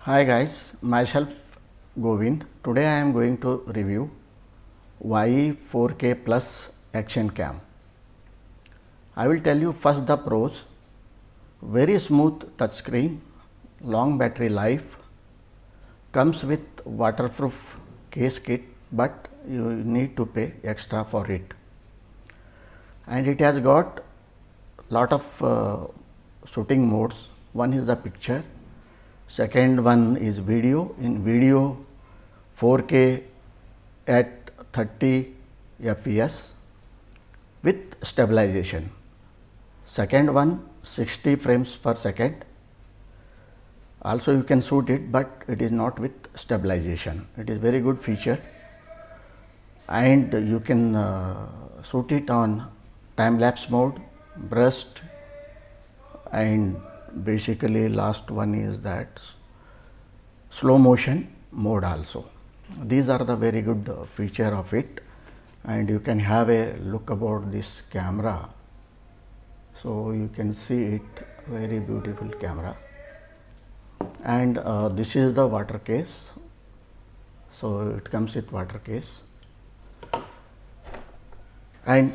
Hi guys, myself Govind. Today I am going to review YE 4K Plus Action Cam. I will tell you first the pros. Very smooth touchscreen, long battery life, comes with waterproof case kit, but you need to pay extra for it. And it has got lot of shooting modes. One is the picture, second one is video. In video 4K at 30 fps with stabilization. Second one 60 frames per second. Also you can shoot it, but it is not with stabilization. It is very good feature, and you can shoot it on time lapse mode, burst, and basically last one is that slow motion mode also. These are the very good feature of it, and you can have a look about this camera. So you can see it, very beautiful camera. And this is the water case. So it comes with water case. And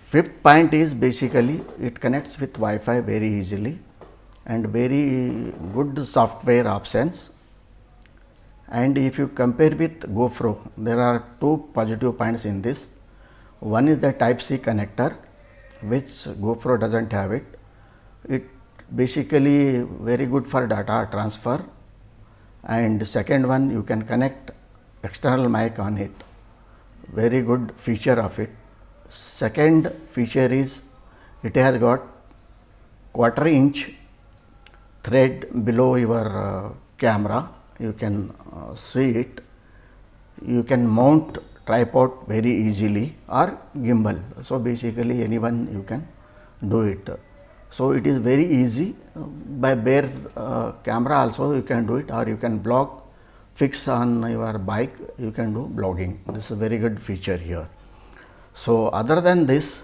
fifth point is basically it connects with Wi-Fi very easily, and very good software options. And if you compare with GoPro, there are two positive points in this. One is the Type-C connector, which GoPro doesn't have it. It basically very good for data transfer. And second one, you can connect external mic on it. Very good feature of it. Second feature is it has got quarter-inch thread below your camera. You can see it. You can mount tripod very easily, or gimbal. So basically anyone you can do it. So it is very easy. By bare camera also you can do it, or you can vlog, fix on your bike, you can do blogging. This is a very good feature here. So other than this,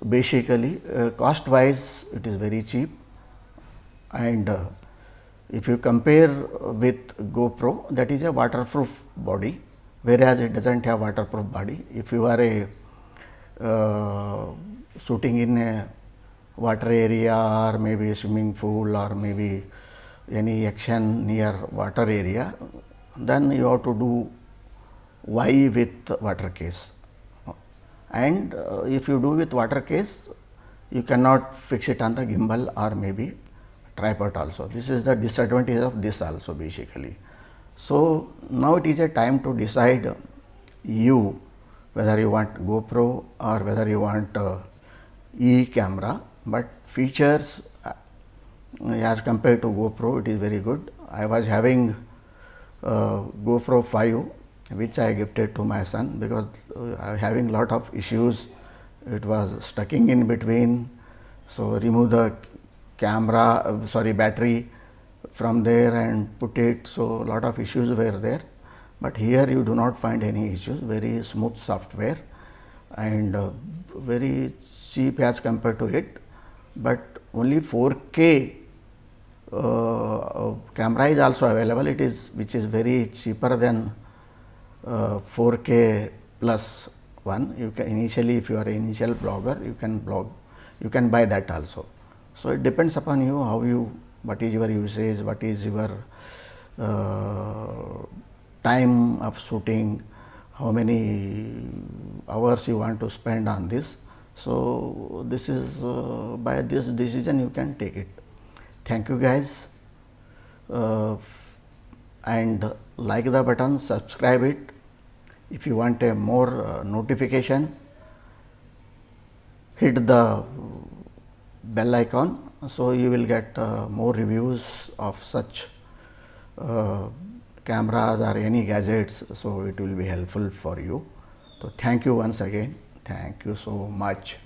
basically cost wise it is very cheap, and if you compare with GoPro, that is a waterproof body, whereas it doesn't have waterproof body. If you are a shooting in a water area, or maybe a swimming pool, or maybe any action near water area, then you have to do Y with water case. And if you do with water case, you cannot fix it on the gimbal or maybe tripod also. This is the disadvantage of this also basically. So now it is a time to decide you whether you want GoPro or whether you want E camera, but features as compared to GoPro, it is very good. I was having GoPro 5, which I gifted to my son, because I was having lot of issues. It was stucking in between. So remove the camera, battery from there and put it. So lot of issues were there. But here you do not find any issues. Very smooth software, and very cheap as compared to it. But only 4K camera is also available. It is, which is very cheaper than 4K plus one. You can initially, if you are an initial blogger, you can blog, you can buy that also. So it depends upon you, how you, what is your usage, what is your time of shooting, how many hours you want to spend on this. So this is by this decision you can take it. Thank you guys, and like the button, subscribe it. If you want a more notification, hit the bell icon, so you will get more reviews of such cameras or any gadgets, so it will be helpful for you. So thank you once again. Thank you so much.